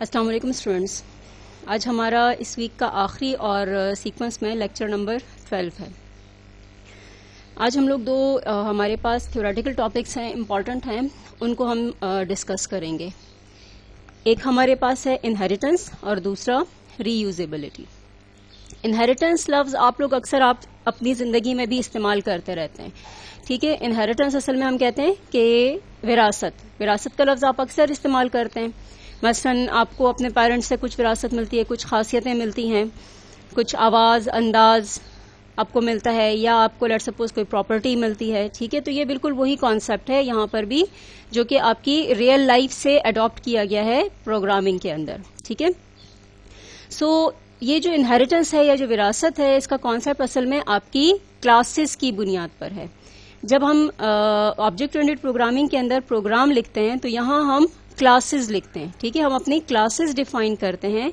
अस्सलाम वालेकुम स्टूडेंट्स। आज हमारा इस वीक का आखिरी और सीक्वेंस में लेक्चर नंबर 12 है। आज हम लोग हमारे पास थ्योरेटिकल टॉपिक्स हैं, इम्पॉर्टेंट हैं, उनको हम डिस्कस करेंगे। एक हमारे पास है इनहेरिटेंस और दूसरा रीयूजेबिलिटी। इनहेरिटेंस लफ्ज आप लोग अक्सर आप अपनी जिंदगी में भी इस्तेमाल करते रहते हैं, ठीक है। इनहेरिटेंस असल में हम कहते हैं कि विरासत का लफ्ज आप अक्सर इस्तेमाल करते हैं। मसलन आपको अपने पेरेंट्स से कुछ विरासत मिलती है, कुछ खासियतें मिलती हैं, कुछ आवाज अंदाज आपको मिलता है, या आपको लेट्स सपोज कोई प्रॉपर्टी मिलती है, ठीक है। तो ये बिल्कुल वही कॉन्सेप्ट है यहाँ पर भी, जो कि आपकी रियल लाइफ से अडॉप्ट किया गया है प्रोग्रामिंग के अंदर, ठीक है। सो ये जो इनहेरिटेंस है या जो विरासत है, इसका कॉन्सेप्ट असल में आपकी क्लासेस की बुनियाद पर है। जब हम ऑब्जेक्ट ओरिएंटेड प्रोग्रामिंग के अंदर प्रोग्राम लिखते हैं तो यहाँ हम क्लासेस लिखते हैं, ठीक है। हम अपनी क्लासेस डिफाइन करते हैं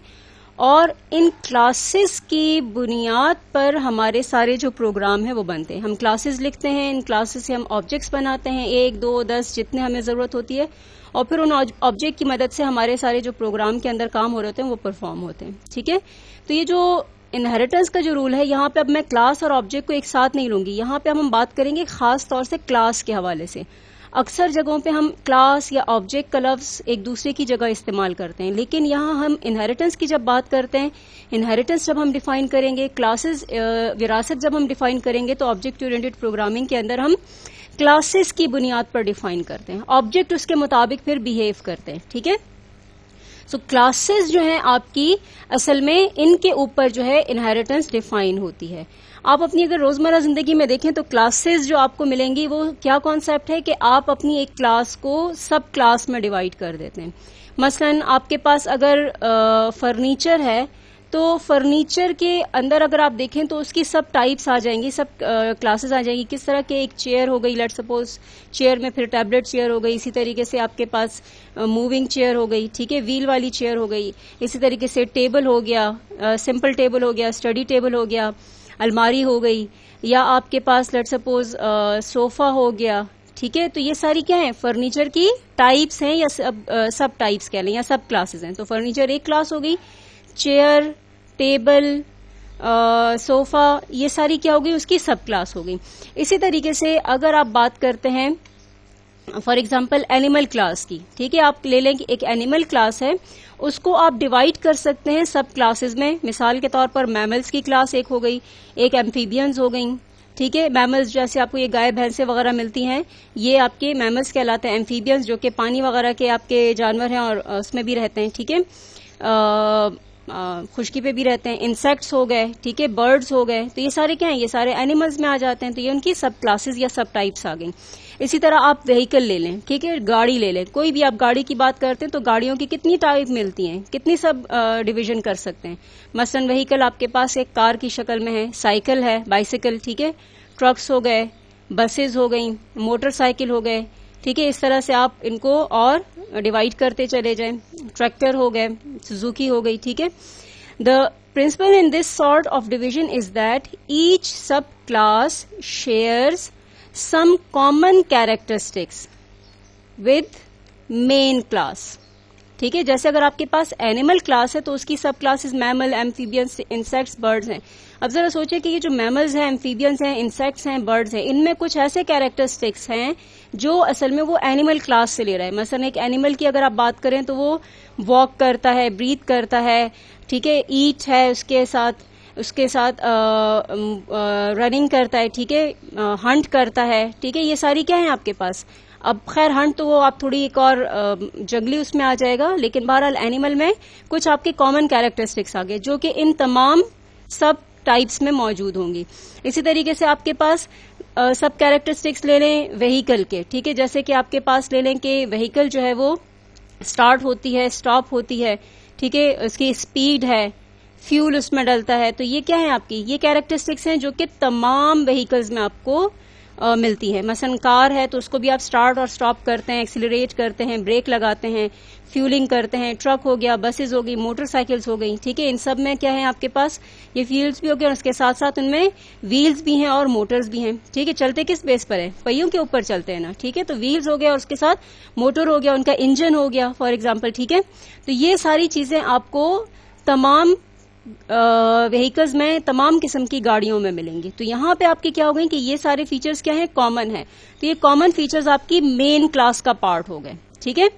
और इन क्लासेस की बुनियाद पर हमारे सारे जो प्रोग्राम है वो बनते हैं। हम क्लासेस लिखते हैं, इन क्लासेस से हम ऑब्जेक्ट्स बनाते हैं, 1, 2, 10 जितने हमें जरूरत होती है, और फिर उन ऑब्जेक्ट की मदद से हमारे सारे जो प्रोग्राम के अंदर काम हो रहे होते हैं वो परफॉर्म होते हैं, ठीक है। तो ये जो इनहेरिटेंस का जो रूल है, यहाँ पे अब मैं क्लास और ऑब्जेक्ट को एक साथ नहीं लूंगी। यहाँ पे हम बात करेंगे खास तौर से क्लास के हवाले से। अक्सर जगहों पे हम क्लास या ऑब्जेक्ट का लफ्ज एक दूसरे की जगह इस्तेमाल करते हैं, लेकिन यहाँ हम इनहेरिटेंस की जब बात करते हैं, इनहेरिटेंस जब हम डिफाइन करेंगे, क्लासेस विरासत जब हम डिफाइन करेंगे, तो ऑब्जेक्ट ओरिएंटेड प्रोग्रामिंग के अंदर हम क्लासेस की बुनियाद पर डिफाइन करते हैं, ऑब्जेक्ट उसके मुताबिक फिर बिहेव करते हैं, ठीक है। सो क्लासेस जो है आपकी असल में इनके ऊपर जो है इनहेरिटेंस डिफाइन होती है। आप अपनी अगर रोजमर्रा जिंदगी में देखें तो क्लासेस जो आपको मिलेंगी वो क्या कॉन्सेप्ट है कि आप अपनी एक क्लास को सब क्लास में डिवाइड कर देते हैं। मसलन आपके पास अगर फर्नीचर है तो फर्नीचर के अंदर अगर आप देखें तो उसकी सब टाइप्स आ जाएंगी, सब क्लासेस आ जाएंगी। किस तरह के, एक चेयर हो गई, लेट सपोज चेयर में फिर टैबलेट चेयर हो गई, इसी तरीके से आपके पास मूविंग चेयर हो गई, ठीक है, व्हील वाली चेयर हो गई, इसी तरीके से टेबल हो गया, सिंपल टेबल हो गया, स्टडी टेबल हो गया, अलमारी हो गई, या आपके पास लेट सपोज सोफा हो गया, ठीक है। तो ये सारी क्या है, फर्नीचर की टाइप्स हैं, या सब टाइप्स कह लें, या सब क्लासेस हैं। तो फर्नीचर एक क्लास हो गई, चेयर, टेबल, सोफा, ये सारी क्या हो गई, उसकी सब क्लास हो गई। इसी तरीके से अगर आप बात करते हैं फॉर एग्जाम्पल एनिमल क्लास की, ठीक है, आप ले लें कि एक एनिमल क्लास है, उसको आप डिवाइड कर सकते हैं सब क्लासेस में। मिसाल के तौर पर मैमल्स की क्लास एक हो गई, एक एम्फीबियंस हो गई, ठीक है। मैमल्स जैसे आपको ये गाय भैंसे वगैरह मिलती हैं, ये आपके मैमल्स कहलाते हैं। एम्फीबियंस जो कि पानी वगैरह के आपके जानवर हैं और उसमें भी रहते हैं, ठीक है, खुशकी पे भी रहते हैं। इंसेक्ट्स हो गए, ठीक है, बर्ड्स हो गए, तो ये सारे क्या हैं, ये सारे एनिमल्स में आ जाते हैं। तो ये उनकी सब क्लासेस या सब टाइप्स आ गई। इसी तरह आप व्हीकल ले लें, ठीक है, गाड़ी ले लें, कोई भी आप गाड़ी की बात करते हैं तो गाड़ियों की कितनी टाइप मिलती हैं, कितनी सब डिवीजन कर सकते हैं। मसलन व्हीकल आपके पास एक कार की शक्ल में है, साइकिल है, बाइसिकल, ठीक है, ट्रक्स हो गए, बसेज हो गई, मोटरसाइकिल हो गए, ठीक है। इस तरह से आप इनको और डिवाइड करते चले जाएं। ट्रैक्टर हो गए, सुजुकी हो गई, ठीक है। The principle in this sort of division is that each subclass shares some common characteristics with main class, ठीक है। जैसे अगर आपके पास एनिमल क्लास है तो उसकी सब classes mammal, amphibians, insects, birds हैं। अब जरा सोचिए कि ये जो मैमल्स हैं, एम्फीबियंस हैं, इंसेक्ट्स हैं, बर्ड्स हैं, इनमें कुछ ऐसे कैरेक्टरिस्टिक्स हैं जो असल में वो एनिमल क्लास से ले रहा है। मसलन एक एनिमल की अगर आप बात करें तो वो वॉक करता है, ब्रीथ करता है, ठीक है, ईट है, उसके साथ रनिंग करता है, ठीक है, हंट करता है, ठीक है। ये सारी क्या है आपके पास। अब खैर हंट तो वो आप थोड़ी एक और जंगली उसमें आ जाएगा, लेकिन बहरहाल एनिमल में कुछ आपके कॉमन कैरेक्टरिस्टिक्स आ गए जो कि इन तमाम सब टाइप्स में मौजूद होंगी। इसी तरीके से आपके पास सब कैरेक्टरिस्टिक्स ले लें व्हीकल के, ठीक है। जैसे कि आपके पास ले लें कि व्हीकल जो है वो स्टार्ट होती है, स्टॉप होती है, ठीक है, उसकी स्पीड है, फ्यूल उसमें डलता है। तो ये क्या है आपकी, ये कैरेक्टरिस्टिक्स हैं जो कि तमाम व्हीकल्स में आपको मिलती है। मसलन कार है तो उसको भी आप स्टार्ट और स्टॉप करते हैं, एक्सीलरेट करते हैं, ब्रेक लगाते हैं, फ्यूलिंग करते हैं। ट्रक हो गया, बसेज हो गई, मोटरसाइकिल्स हो गई, ठीक है। इन सब में क्या है आपके पास, ये व्हील्स भी हो गए और उसके साथ साथ उनमें व्हील्स भी हैं और मोटर्स भी हैं, ठीक है। चलते किस बेस पर है, पहियों के ऊपर चलते हैं ना, ठीक है। तो व्हील्स हो गया और उसके साथ मोटर हो गया, उनका इंजन हो गया फॉर एग्जाम्पल, ठीक है। तो ये सारी चीजें आपको तमाम व्हीकल्स में, तमाम किस्म की गाड़ियों में मिलेंगी। तो यहाँ पे आपके क्या हो गए कि ये सारे फीचर्स क्या हैं, कॉमन है। तो ये कॉमन फीचर्स आपकी मेन क्लास का पार्ट हो गए, ठीक है।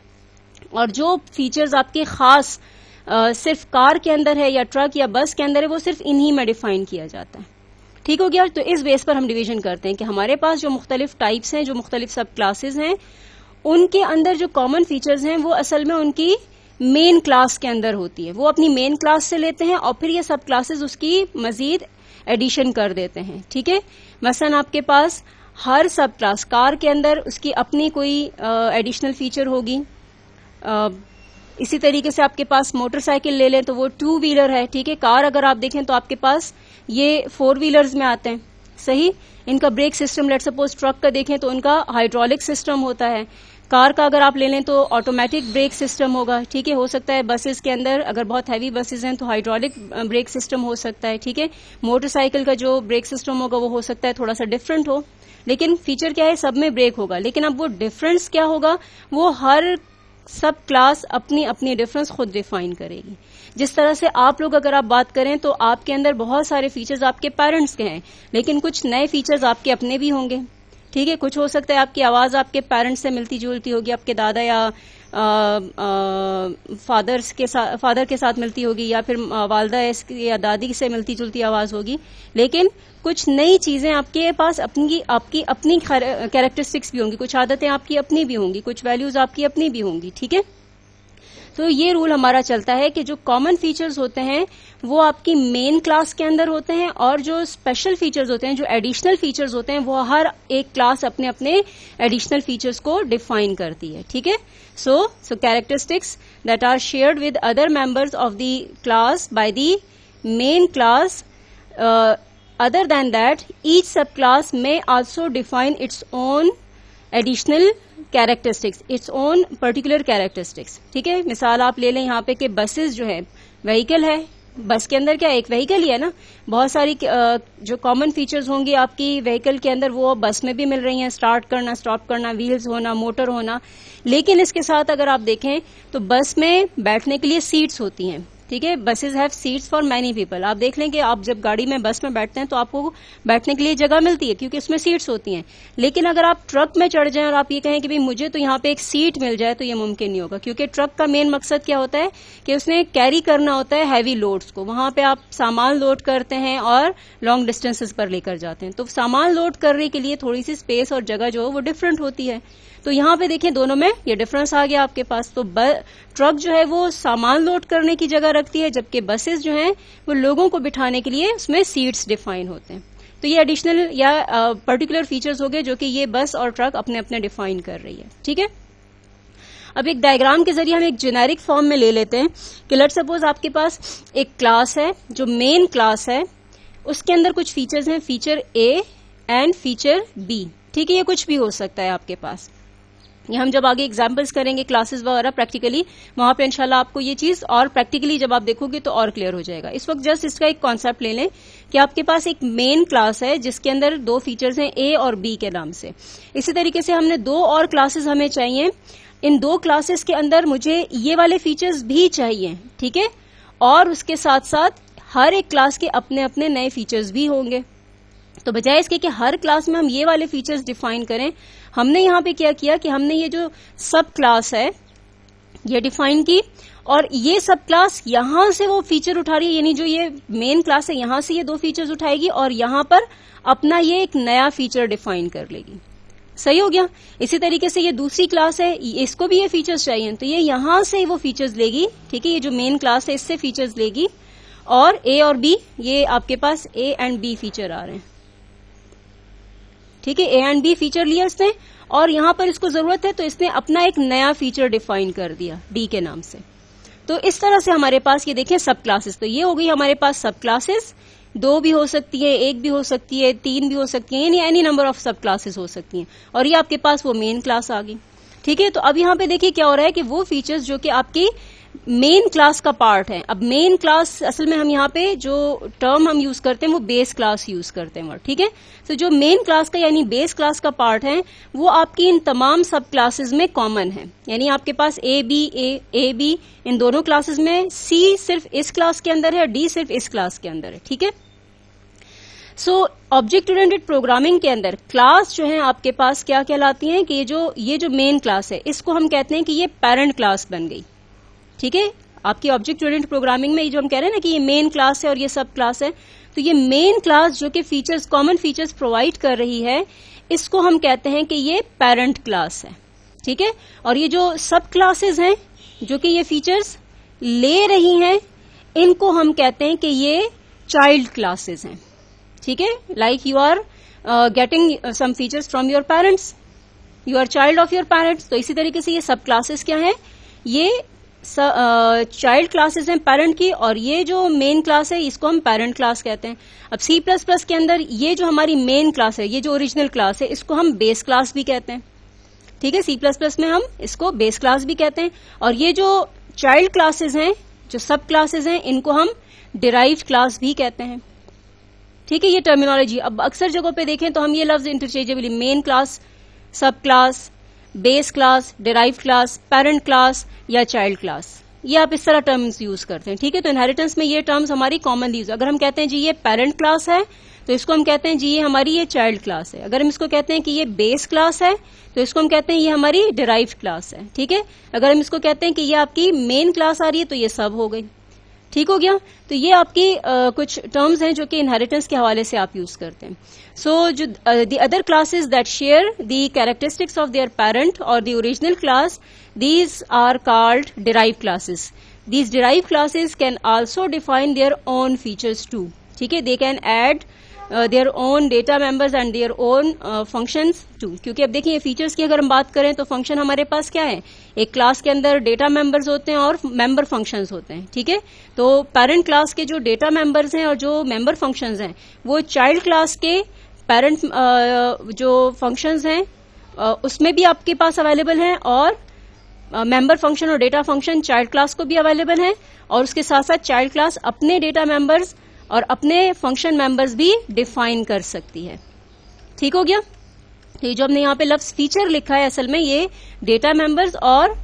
और जो फीचर्स आपके खास सिर्फ कार के अंदर है या ट्रक या बस के अंदर है, वो सिर्फ इन्हीं में डिफाइन किया जाता है, ठीक हो गया। तो इस बेस पर हम डिवीजन करते हैं कि हमारे पास जो मुख्तलिफ टाइप्स हैं, जो मुख्तलिफ सब क्लासेस हैं, उनके अंदर जो कॉमन फीचर्स हैं वो असल में उनकी मेन क्लास के अंदर होती है। वो अपनी मेन क्लास से लेते हैं और फिर ये सब क्लासेस उसकी मजीद एडिशन कर देते हैं, ठीक है। मसलन आपके पास हर सब क्लास, कार के अंदर उसकी अपनी कोई एडिशनल फीचर होगी। इसी तरीके से आपके पास मोटरसाइकिल ले लें तो वो 2 व्हीलर है, ठीक है। कार अगर आप देखें तो आपके पास ये 4 व्हीलर्स में आते हैं, सही। इनका brake system, let suppose truck का देखें तो उनका हाइड्रोलिक सिस्टम होता है। कार का अगर आप ले लें तो ऑटोमेटिक ब्रेक सिस्टम होगा, ठीक है। हो सकता है बसेस के अंदर अगर बहुत हैवी बसेस हैं तो हाइड्रोलिक ब्रेक सिस्टम हो सकता है, ठीक है। मोटरसाइकिल का जो ब्रेक सिस्टम होगा वो हो सकता है थोड़ा सा डिफरेंट हो, लेकिन फीचर क्या है, सब में ब्रेक होगा। लेकिन अब वो डिफरेंस क्या होगा, वो हर सब क्लास अपनी अपनी डिफरेंस खुद डिफाइन करेगी। जिस तरह से आप लोग अगर आप बात करें तो आपके अंदर बहुत सारे फीचर्स आपके पेरेंट्स के हैं, लेकिन कुछ नए फीचर्स आपके अपने भी होंगे, ठीक है। कुछ हो सकता है आपकी आवाज आपके पेरेंट्स से मिलती जुलती होगी, आपके दादा या फादर के साथ मिलती होगी, या फिर वालदा या दादी से मिलती जुलती आवाज होगी। लेकिन कुछ नई चीजें आपके पास आपकी अपनी कैरेक्टरिस्टिक्स भी होंगी, कुछ आदतें आपकी अपनी भी होंगी, कुछ वैल्यूज आपकी अपनी भी होंगी, ठीक है। तो ये रूल हमारा चलता है कि जो कॉमन फीचर्स होते हैं वो आपकी मेन क्लास के अंदर होते हैं, और जो स्पेशल फीचर्स होते हैं, जो एडिशनल फीचर्स होते हैं, वो हर एक क्लास अपने अपने एडिशनल फीचर्स को डिफाइन करती है, ठीक है। So characteristics that are shared with other members of the class by the main class, other than that each subclass may also define its own additional characteristics, its own particular characteristics, ठीक है। मिसाल आप ले लें यहाँ पे कि buses जो है, व्हीकल है, बस के अंदर क्या एक व्हीकल ही है ना। बहुत सारी जो कॉमन फीचर्स होंगी आपकी व्हीकल के अंदर वो बस में भी मिल रही हैं, स्टार्ट करना, स्टॉप करना, व्हील्स होना, मोटर होना। लेकिन इसके साथ अगर आप देखें तो बस में बैठने के लिए सीट्स होती हैं, ठीक है। Buses have seats for many people. आप देख लें कि आप जब गाड़ी में, बस में बैठते हैं तो आपको बैठने के लिए जगह मिलती है क्योंकि उसमें सीट्स होती हैं। लेकिन अगर आप ट्रक में चढ़ जाएं और आप ये कहें कि भाई मुझे तो यहाँ पे एक सीट मिल जाए, तो ये मुमकिन नहीं होगा, क्योंकि ट्रक का मेन मकसद क्या होता है कि उसने कैरी करना होता है हैवी लोड्स को। वहां पे आप सामान लोड करते हैं और लॉन्ग डिस्टेंसेस पर लेकर जाते हैं, तो सामान लोड करने के लिए थोड़ी सी स्पेस और जगह जो है वो डिफरेंट होती है। तो यहाँ पे देखिए दोनों में ये डिफरेंस आ गया आपके पास। तो ट्रक जो है वो सामान लोड करने की जगह रखती है, जबकि बसेस जो हैं वो लोगों को बिठाने के लिए उसमें सीट्स डिफाइन होते हैं। तो ये एडिशनल या पर्टिकुलर फीचर्स हो गए जो कि ये बस और ट्रक अपने अपने डिफाइन कर रही है, ठीक है। अब एक डायग्राम के जरिए हम एक जेनेरिक फॉर्म में ले लेते हैं कि लेट्स सपोज आपके पास एक क्लास है, जो मेन क्लास है, उसके अंदर कुछ फीचर्स हैं, feature A and feature B, ठीक है। ये कुछ भी हो सकता है आपके पास। ये हम जब आगे एग्जाम्पल्स करेंगे क्लासेस वगैरह प्रैक्टिकली, वहां पे इंशाल्लाह आपको ये चीज और प्रैक्टिकली जब आप देखोगे तो और क्लियर हो जाएगा। इस वक्त जस्ट इसका एक कॉन्सेप्ट ले लें कि आपके पास एक मेन क्लास है जिसके अंदर 2 फीचर्स हैं ए और बी के नाम से। इसी तरीके से हमने 2 और क्लासेस हमें चाहिए। इन 2 क्लासेस के अंदर मुझे ये वाले फीचर्स भी चाहिए, ठीक है। और उसके साथ साथ हर एक क्लास के अपने अपने नए फीचर्स भी होंगे। तो बजाय इसके कि हर क्लास में हम ये वाले फीचर्स डिफाइन करें, हमने यहाँ पे क्या किया कि हमने ये जो सब क्लास है ये डिफाइन की, और ये सब क्लास यहां से वो फीचर उठा रही है, यानी जो ये मेन क्लास है यहां से ये 2 फीचर्स उठाएगी और यहां पर अपना ये एक नया फीचर डिफाइन कर लेगी। सही हो गया। इसी तरीके से ये दूसरी क्लास है, इसको भी ये फीचर्स चाहिए, तो ये यहां से वो फीचर्स लेगी, ठीक है। ये जो मेन क्लास है इससे फीचर्स लेगी, और ए और बी, ये आपके पास ए एंड बी फीचर आ रहे हैं, ठीक है। ए एंड बी फीचर लिया इसने, और यहां पर इसको जरूरत है तो इसने अपना एक नया फीचर डिफाइन कर दिया डी के नाम से। तो इस तरह से हमारे पास ये देखें सब क्लासेस, तो ये हो गई हमारे पास सब क्लासेस। 2 भी हो सकती है, 1 भी हो सकती है, 3 भी हो सकती है, यानी एनी नंबर ऑफ सब क्लासेस हो सकती हैं। और ये आपके पास वो मेन क्लास आ गई। ठीक है, तो अब यहाँ पे देखिए क्या हो रहा है कि वो फीचर्स जो कि आपकी मेन क्लास का पार्ट है, अब मेन क्लास असल में हम यहाँ पे जो टर्म हम यूज करते हैं वो बेस क्लास यूज करते हैं वर्ड। ठीक है, तो जो मेन क्लास का यानी बेस क्लास का पार्ट है वो आपकी इन तमाम सब क्लासेस में कॉमन है। यानी आपके पास ए बी इन दोनों क्लासेस में, सी सिर्फ इस क्लास के अंदर है, डी सिर्फ इस क्लास के अंदर है। ठीक है, सो ऑब्जेक्ट ओरिएंटेड प्रोग्रामिंग के अंदर क्लास जो है आपके पास क्या कहलाती हैं कि ये जो मेन क्लास है इसको हम कहते हैं कि ये पेरेंट क्लास बन गई। ठीक है, आपकी ऑब्जेक्ट ओरिएंटेड प्रोग्रामिंग में ये जो हम कह रहे हैं ना कि ये मेन क्लास है और ये सब क्लास है, तो ये मेन क्लास जो कि फीचर्स कॉमन फीचर्स प्रोवाइड कर रही है इसको हम कहते हैं कि ये पेरेंट क्लास है। ठीक है, और ये जो सब क्लासेस हैं जो कि ये फीचर्स ले रही हैं इनको हम कहते हैं कि ये चाइल्ड क्लासेस हैं। ठीक है, like you are getting some features from your parents, you are child of your parents, तो इसी तरीके से ये सब क्लासेस क्या है, ये चाइल्ड क्लासेस हैं पेरेंट की, और ये जो मेन क्लास है इसको हम पेरेंट क्लास कहते हैं। अब C++ के अंदर ये जो हमारी मेन क्लास है, ये जो ओरिजिनल क्लास है, इसको हम बेस क्लास भी कहते हैं। ठीक है, C++ में हम इसको बेस क्लास भी कहते हैं, और ये जो चाइल्ड क्लासेस हैं, जो सब क्लासेस हैं, इनको हम डिराइव्ड क्लास भी कहते हैं। ठीक है, ये टर्मिनोलॉजी। अब अक्सर जगहों पे देखें तो हम ये लफ्ज इंटरचेंजेबली मेन क्लास, सब class, base class, derived class, parent class या चाइल्ड क्लास, ये आप इस तरह टर्म्स यूज करते हैं। ठीक है, तो इनहेरिटेंस में ये टर्म्स हमारी कॉमन यूज। अगर हम कहते हैं जी ये पेरेंट क्लास है तो इसको हम कहते हैं जी ये हमारी ये चाइल्ड क्लास है। अगर हम इसको कहते हैं कि ये बेस क्लास है तो इसको हम कहते हैं ये हमारी डिराइव्ड क्लास है। ठीक है, अगर हम इसको कहते हैं कि ये आपकी मेन क्लास आ रही है तो ये सब हो गई। ठीक हो गया, तो ये आपकी कुछ टर्म्स हैं जो कि इनहेरिटेंस के हवाले से आप यूज करते हैं। सो जो the other classes that share the characteristics of their parent और the original class, these are called derived classes. These derived classes can also define their own features too. ठीक है, they can add their own data members and their own functions too. क्योंकि अब देखिए features की अगर हम बात करें तो फंक्शन हमारे पास क्या है, एक क्लास के अंदर डेटा मेंबर्स होते हैं और मेंबर फंक्शंस होते हैं। ठीक है, तो पेरेंट क्लास के जो डेटा मेंबर्स हैं और जो मेंबर फंक्शंस हैं वो चाइल्ड क्लास के पेरेंट जो फंक्शंस हैं उसमें भी आपके पास अवेलेबल हैं, और मेंबर फंक्शन और डेटा फंक्शन चाइल्ड क्लास को भी अवेलेबल है, और उसके साथ साथ चाइल्ड क्लास अपने डेटा मेंबर्स और अपने फंक्शन मेंबर्स भी डिफाइन कर सकती है। ठीक हो गया, तो ये जो हमने यहाँ पे लफ्ज फीचर लिखा है असल में ये डेटा मेंबर्स और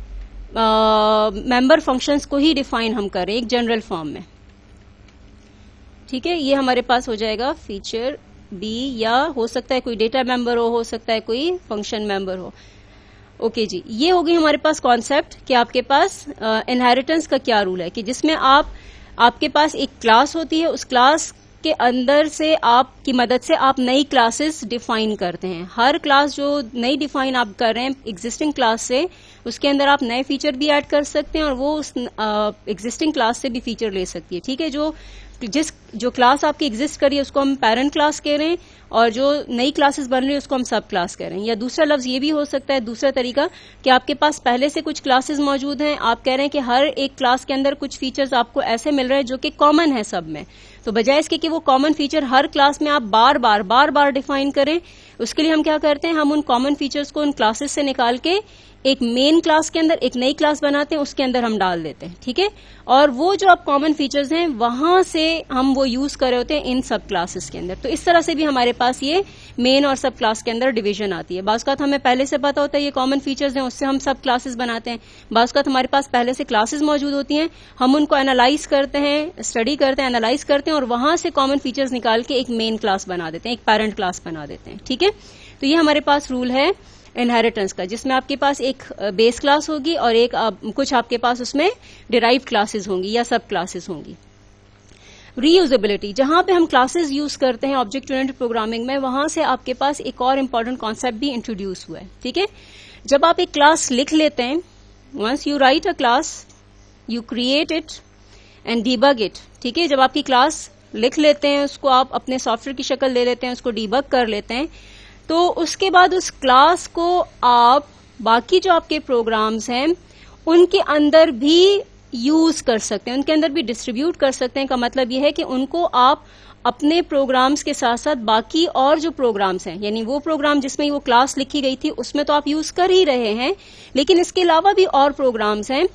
मेंबर फंक्शंस को ही डिफाइन हम कर रहे हैं एक जनरल फॉर्म में। ठीक है, ये हमारे पास हो जाएगा फीचर बी, या हो सकता है कोई डेटा मेंबर हो सकता है कोई फंक्शन मेंबर हो। ओके जी, ये हो गई हमारे पास कॉन्सेप्ट कि आपके पास इनहेरिटेंस का क्या रूल है, कि जिसमें आपके पास एक क्लास होती है, उस क्लास के अंदर से आपकी मदद से आप नई क्लासेस डिफाइन करते हैं। हर क्लास जो नई डिफाइन आप कर रहे हैं एग्जिस्टिंग क्लास से, उसके अंदर आप नए फीचर भी ऐड कर सकते हैं और वो उस एग्जिस्टिंग क्लास से भी फीचर ले सकती है। ठीक है, जो क्लास आपकी एग्जिस्ट कर रही है उसको हम पेरेंट क्लास कह रहे हैं, और जो नई क्लासेस बन रही है उसको हम सब क्लास कह रहे हैं। या दूसरा लफ्ज ये भी हो सकता है, दूसरा तरीका, कि आपके पास पहले से कुछ क्लासेस मौजूद हैं, आप कह रहे हैं कि हर एक क्लास के अंदर कुछ फीचर्स आपको ऐसे मिल रहे हैं जो कि कॉमन है सब में, तो बजाय इसके कि वो कॉमन फीचर हर क्लास में आप बार बार डिफाइन करें, उसके लिए हम क्या करते हैं, हम उन कॉमन फीचर्स को उन क्लासेस से निकाल के एक मेन क्लास के अंदर एक नई क्लास बनाते हैं, उसके अंदर हम डाल देते हैं। ठीक है, और वो जो आप कॉमन फीचर्स हैं वहां से हम वो यूज कर रहे होते हैं इन सब क्लासेस के अंदर। तो इस तरह से भी हमारे पास ये मेन और सब क्लास के अंदर डिवीजन आती है। बाज़ का हमें पहले से पता होता है ये कॉमन फीचर्स हैं, उससे हम सब क्लासेस बनाते हैं। बाज़ का हमारे पास पहले से क्लासेस मौजूद होती हैं, हम उनको एनालाइज करते हैं, स्टडी करते हैं, एनालाइज करते हैं, और वहां से कॉमन फीचर्स निकाल के एक मेन क्लास बना देते हैं, एक पेरेंट क्लास बना देते हैं। ठीक है, तो ये हमारे पास रूल है इनहेरिटेंस का, जिसमें आपके पास एक बेस क्लास होगी और एक कुछ आपके पास उसमें डिराइव्ड क्लासेस होंगी या सब क्लासेस होंगी। रीयूजेबिलिटी, जहां पे हम क्लासेस यूज करते हैं ऑब्जेक्ट ओरिएंटेड प्रोग्रामिंग में, वहां से आपके पास एक और इंपॉर्टेंट कॉन्सेप्ट भी इंट्रोड्यूस हुआ है। ठीक है, जब आप एक क्लास लिख लेते हैं, once you write a class you create it and debug it. ठीक है, जब आपकी क्लास लिख लेते हैं, उसको आप अपने सॉफ्टवेयर की शक्ल दे लेते हैं, उसको डीबग कर लेते हैं, तो उसके बाद उस क्लास को आप बाकी जो आपके प्रोग्राम्स हैं उनके अंदर भी यूज कर सकते हैं, उनके अंदर भी डिस्ट्रीब्यूट कर सकते हैं। का मतलब यह है कि उनको आप अपने प्रोग्राम्स के साथ साथ बाकी और जो प्रोग्राम्स हैं, यानी वो प्रोग्राम जिसमें वो क्लास लिखी गई थी उसमें तो आप यूज कर ही रहे हैं, लेकिन इसके अलावा भी और प्रोग्राम्स हैं,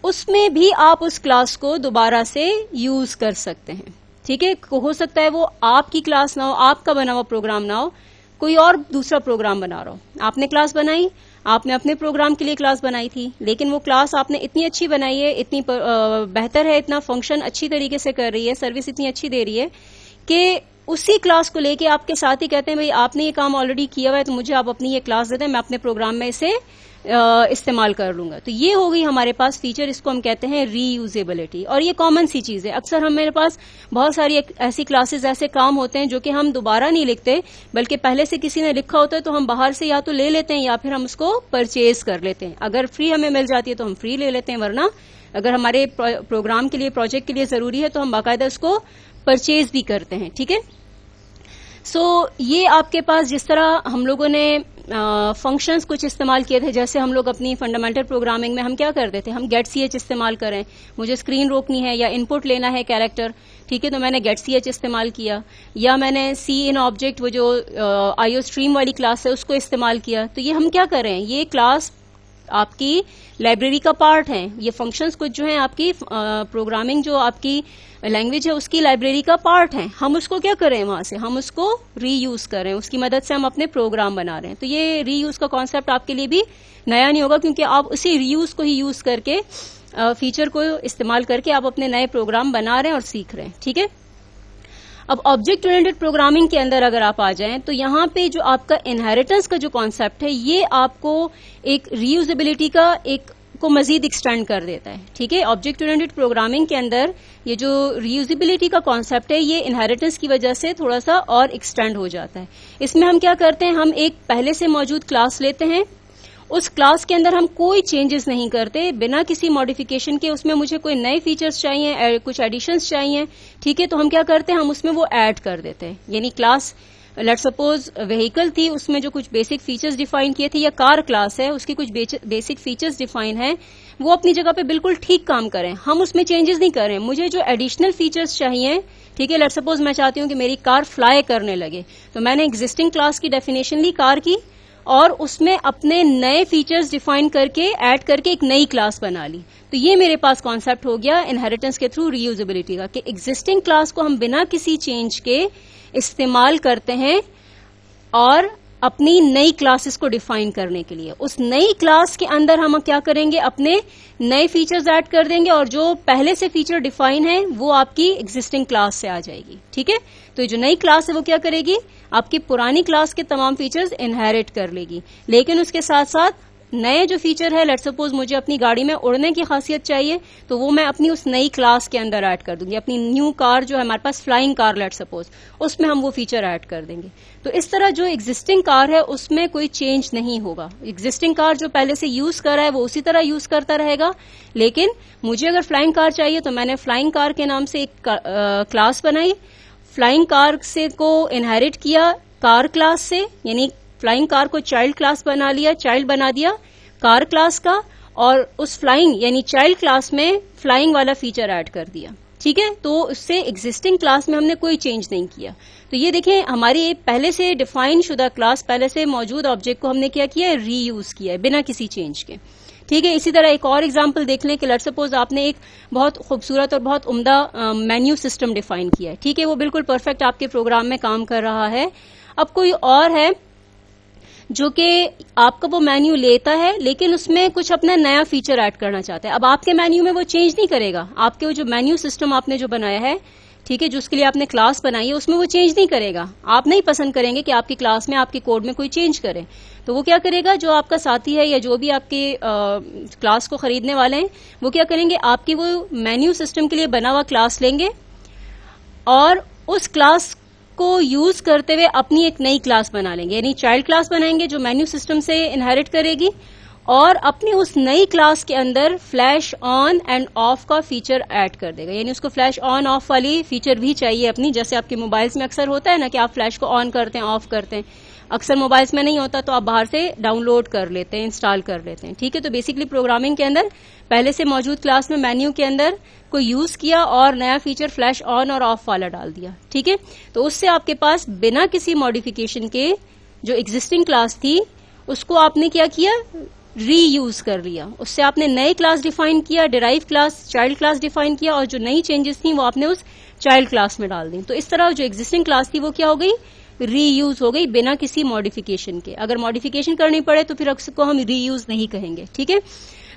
उसमें भी आप उस क्लास को दोबारा से यूज कर सकते हैं। ठीक है, हो सकता है वो आपकी क्लास ना हो, आपका बना हुआ प्रोग्राम ना हो, कोई और दूसरा प्रोग्राम बना रहा हो। आपने क्लास बनाई, आपने अपने प्रोग्राम के लिए क्लास बनाई थी, लेकिन वो क्लास आपने इतनी अच्छी बनाई है, इतनी बेहतर है, इतना फंक्शन अच्छी तरीके से कर रही है, सर्विस इतनी अच्छी दे रही है कि उसी क्लास को लेके आपके साथ ही कहते हैं भाई आपने ये काम ऑलरेडी किया हुआ है तो मुझे आप अपनी ये क्लास दे दें, मैं अपने प्रोग्राम में इसे इस्तेमाल कर लूंगा। तो ये हो गई हमारे पास फीचर, इसको हम कहते हैं रीयूजेबिलिटी। और ये कॉमन सी चीज है, अक्सर हमारे पास बहुत सारी ऐसी क्लासेस, ऐसे काम होते हैं जो कि हम दोबारा नहीं लिखते, बल्कि पहले से किसी ने लिखा होता है तो हम बाहर से या तो ले लेते हैं या फिर हम उसको परचेज कर लेते हैं। अगर फ्री हमें मिल जाती है तो हम फ्री ले लेते हैं, वरना अगर हमारे प्रोग्राम के लिए, प्रोजेक्ट के लिए जरूरी है तो हम बाकायदा उसको परचेज भी करते हैं। ठीक है, सो ये आपके पास जिस तरह हम लोगों ने फंक्शंस कुछ इस्तेमाल किए थे, जैसे हम लोग अपनी फंडामेंटल प्रोग्रामिंग में हम क्या करते थे, हम गेट ch इस्तेमाल करें, मुझे स्क्रीन रोकनी है या इनपुट लेना है कैरेक्टर, ठीक है, तो मैंने गेट ch इस्तेमाल किया, या मैंने सी इन ऑब्जेक्ट, वो जो आईओ स्ट्रीम वाली क्लास है, उसको इस्तेमाल किया। तो ये हम क्या कर रहे हैं, ये क्लास आपकी लाइब्रेरी का पार्ट है, ये फंक्शंस कुछ जो है आपकी प्रोग्रामिंग जो आपकी लैंग्वेज है उसकी लाइब्रेरी का पार्ट है। हम उसको क्या करें, वहां से हम उसको रीयूज कर रहे हैं, उसकी मदद से हम अपने प्रोग्राम बना रहे हैं। तो ये रीयूज का कॉन्सेप्ट आपके लिए भी नया नहीं होगा, क्योंकि आप उसी रीयूज को ही यूज करके, फीचर को इस्तेमाल करके आप अपने नए प्रोग्राम बना रहे हैं और सीख रहे हैं। ठीक है, अब ऑब्जेक्ट ओरिएंटेड प्रोग्रामिंग के अंदर अगर आप आ जाएं तो यहाँ पे जो आपका इनहेरिटेंस का जो कॉन्सेप्ट है, ये आपको एक रीयूजेबिलिटी का एक को मजीद एक्सटेंड कर देता है। ठीक है, ऑब्जेक्ट ओरिएंटेड प्रोग्रामिंग के अंदर ये जो रीयूजेबिलिटी का कॉन्सेप्ट है, ये इनहेरिटेंस की वजह से थोड़ा सा और एक्सटेंड हो जाता है। इसमें हम क्या करते हैं, हम एक पहले से मौजूद क्लास लेते हैं, उस क्लास के अंदर हम कोई चेंजेस नहीं करते, बिना किसी मॉडिफिकेशन के। उसमें मुझे कोई नए फीचर्स चाहिए, कुछ एडिशंस चाहिए, ठीक है, तो हम क्या करते हैं, हम उसमें वो ऐड कर देते हैं। यानी क्लास लेट्स सपोज व्हीकल थी, उसमें जो कुछ बेसिक फीचर्स डिफाइन किए थे, या कार क्लास है, उसकी कुछ बेसिक फीचर्स डिफाइन है, वो अपनी जगह पे बिल्कुल ठीक काम करें, हम उसमें चेंजेस नहीं करें। मुझे जो एडिशनल फीचर्स चाहिए, ठीक है, लेट्स सपोज मैं चाहती हूँ कि मेरी कार फ्लाई करने लगे, तो मैंने एग्जिस्टिंग क्लास की डेफिनेशन ली कार की, और उसमें अपने नए फीचर्स डिफाइन करके ऐड करके एक नई क्लास बना ली। तो ये मेरे पास कॉन्सेप्ट हो गया इनहेरिटेंस के थ्रू रीयूजेबिलिटी का, कि एग्जिस्टिंग क्लास को हम बिना किसी चेंज के इस्तेमाल करते हैं और अपनी नई क्लासेस को डिफाइन करने के लिए। उस नई क्लास के अंदर हम क्या करेंगे, अपने नए फीचर्स ऐड कर देंगे, और जो पहले से फीचर डिफाइन है वो आपकी एग्जिस्टिंग क्लास से आ जाएगी। ठीक है, तो जो नई क्लास है वो क्या करेगी, आपकी पुरानी क्लास के तमाम फीचर्स इनहेरिट कर लेगी, लेकिन उसके साथ साथ नए जो फीचर है, लेट्स सपोज मुझे अपनी गाड़ी में उड़ने की खासियत चाहिए, तो वो मैं अपनी उस नई क्लास के अंदर ऐड कर दूंगी। अपनी न्यू कार जो है हमारे पास, फ्लाइंग कार लेट्स सपोज, उसमें हम वो फीचर ऐड कर देंगे। तो इस तरह जो एग्जिस्टिंग कार है उसमें कोई चेंज नहीं होगा। एग्जिस्टिंग कार जो पहले से यूज कर रहा है वो उसी तरह यूज करता रहेगा, लेकिन मुझे अगर फ्लाइंग कार चाहिए तो मैंने फ्लाइंग कार के नाम से एक क्लास बनाई, फ्लाइंग कार से को इनहेरिट किया कार क्लास से, यानी फ्लाइंग कार को चाइल्ड क्लास बना लिया, चाइल्ड बना दिया कार क्लास का, और उस फ्लाइंग यानी चाइल्ड क्लास में फ्लाइंग वाला फीचर ऐड कर दिया। ठीक है, तो उससे एग्जिस्टिंग क्लास में हमने कोई चेंज नहीं किया। तो ये देखें, हमारी पहले से डिफाइन शुदा क्लास, पहले से मौजूद ऑब्जेक्ट को हमने क्या किया है, रीयूज किया है बिना किसी चेंज के। ठीक है, इसी तरह एक और एग्जांपल देख लें कि लेट्स सपोज आपने एक बहुत खूबसूरत और बहुत उम्दा मेन्यू सिस्टम डिफाइन किया है। ठीक है, वो बिल्कुल परफेक्ट आपके प्रोग्राम में काम कर रहा है। अब कोई और है जो कि आपका वो मेन्यू लेता है, लेकिन उसमें कुछ अपना नया फीचर ऐड करना चाहता है। अब आपके मेन्यू में वो चेंज नहीं करेगा, आपके वो जो मेन्यू सिस्टम आपने जो बनाया है, ठीक है, जो उसके लिए आपने क्लास बनाई है, उसमें वो चेंज नहीं करेगा। आप नहीं पसंद करेंगे कि आपकी क्लास में, आपके कोड में कोई चेंज करे, तो वो क्या करेगा, जो आपका साथी है या जो भी आपके क्लास को खरीदने वाले हैं, वो क्या करेंगे, आपकी वो मेन्यू सिस्टम के लिए बना हुआ क्लास लेंगे और उस क्लास को यूज करते हुए अपनी एक नई क्लास बना लेंगे, यानी चाइल्ड क्लास बनाएंगे जो मेन्यू सिस्टम से इनहेरिट करेगी, और अपनी उस नई क्लास के अंदर फ्लैश ऑन एंड ऑफ का फीचर ऐड कर देगा। यानी उसको फ्लैश ऑन ऑफ वाली फीचर भी चाहिए अपनी, जैसे आपके मोबाइल्स में अक्सर होता है ना कि आप फ्लैश को ऑन करते हैं, ऑफ करते हैं। अक्सर मोबाइल्स में नहीं होता तो आप बाहर से डाउनलोड कर लेते हैं, इंस्टॉल कर लेते हैं। ठीक है, तो बेसिकली प्रोग्रामिंग के अंदर पहले से मौजूद क्लास में मेन्यू के अंदर कोई यूज किया और नया फीचर फ्लैश ऑन और ऑफ वाला डाल दिया। ठीक है, तो उससे आपके पास बिना किसी मॉडिफिकेशन के जो एग्जिस्टिंग क्लास थी उसको आपने क्या किया, रीयूज कर लिया। उससे आपने नए क्लास डिफाइन किया, derive class, child class define किया, और जो नई चेंजेस थी वो आपने उस चाइल्ड क्लास में डाल दी। तो इस तरह जो एग्जिस्टिंग क्लास थी वो क्या हो गई, रीयूज हो गई बिना किसी मॉडिफिकेशन के। अगर मॉडिफिकेशन करनी पड़े तो फिर उसको हम रीयूज नहीं कहेंगे। ठीक है,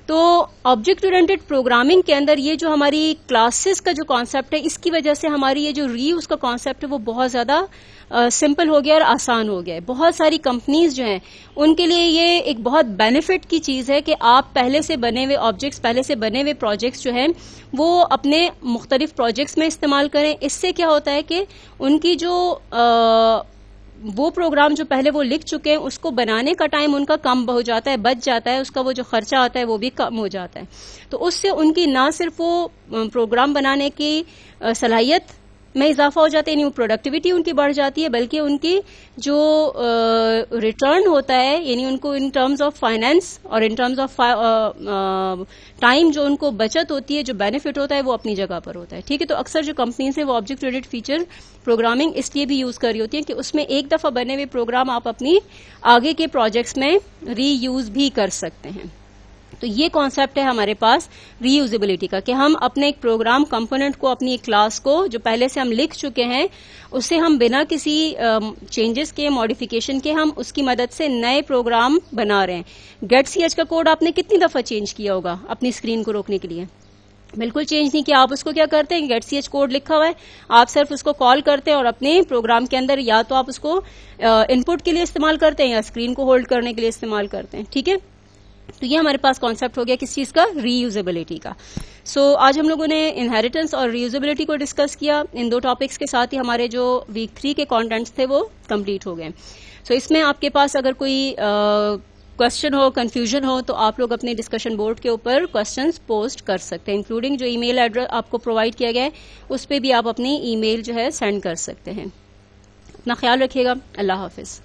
तो ऑब्जेक्ट ओरिएंटेड प्रोग्रामिंग के अंदर ये जो हमारी क्लासेस का जो कॉन्सेप्ट है, इसकी वजह से हमारी ये जो रीयूज का कॉन्सेप्ट है वो बहुत ज्यादा सिंपल हो गया और आसान हो गया है। बहुत सारी कंपनीज जो हैं उनके लिए ये एक बहुत बेनिफिट की चीज है कि आप पहले से बने हुए ऑब्जेक्ट्स, पहले से बने हुए प्रोजेक्ट्स जो हैं वो अपने मुख्तलिफ प्रोजेक्ट्स में इस्तेमाल करें। इससे क्या होता है कि उनकी जो वो प्रोग्राम जो पहले वो लिख चुके हैं उसको बनाने का टाइम उनका कम हो जाता है, बच जाता है, उसका वो जो खर्चा आता है वो भी कम हो जाता है। तो उससे उनकी ना सिर्फ वो प्रोग्राम बनाने की सलाहियत में इजाफा हो जाता है, यानी वो प्रोडक्टिविटी उनकी बढ़ जाती है, बल्कि उनकी जो रिटर्न होता है, यानी उनको इन टर्म्स ऑफ फाइनेंस और इन टर्म्स ऑफ टाइम जो उनको बचत होती है, जो बेनिफिट होता है वो अपनी जगह पर होता है। ठीक है, तो अक्सर जो कंपनीज है वो ऑब्जेक्ट ओरिएंटेड फीचर प्रोग्रामिंग इसलिए भी यूज कर रही होती है कि उसमें एक दफा बने हुए प्रोग्राम आप अपनी आगे के प्रोजेक्ट्स में रीयूज भी कर सकते हैं। तो ये कॉन्सेप्ट है हमारे पास रीयूजेबिलिटी का, कि हम अपने एक प्रोग्राम कंपोनेंट को, अपनी एक क्लास को जो पहले से हम लिख चुके हैं, उससे हम बिना किसी चेंजेस के, मॉडिफिकेशन के, हम उसकी मदद से नए प्रोग्राम बना रहे हैं। गेट.ch का कोड आपने कितनी दफा चेंज किया होगा अपनी स्क्रीन को रोकने के लिए? बिल्कुल चेंज नहीं किया। आप उसको क्या करते हैं, गेट.ch कोड लिखा हुआ है, आप सिर्फ उसको कॉल करते हैं और अपने प्रोग्राम के अंदर या तो आप उसको इनपुट के लिए इस्तेमाल करते हैं या स्क्रीन को होल्ड करने के लिए इस्तेमाल करते हैं। ठीक है, तो ये हमारे पास कॉन्सेप्ट हो गया किस चीज का, रीयूजेबिलिटी का। सो आज हम लोगों ने इनहेरिटेंस और रीयूजेबिलिटी को डिस्कस किया। इन दो टॉपिक्स के साथ ही हमारे जो वीक 3 के कंटेंट्स थे वो कंप्लीट हो गए। सो इसमें आपके पास अगर कोई क्वेश्चन हो, कंफ्यूजन हो, तो आप लोग अपने डिस्कशन बोर्ड के ऊपर क्वेश्चंस पोस्ट कर सकते हैं, इंक्लूडिंग जो ईमेल एड्रेस आपको प्रोवाइड किया गया है उस पर भी आप अपनी ईमेल जो है सेंड कर सकते हैं। अपना ख्याल रखिएगा। अल्लाह हाफिज।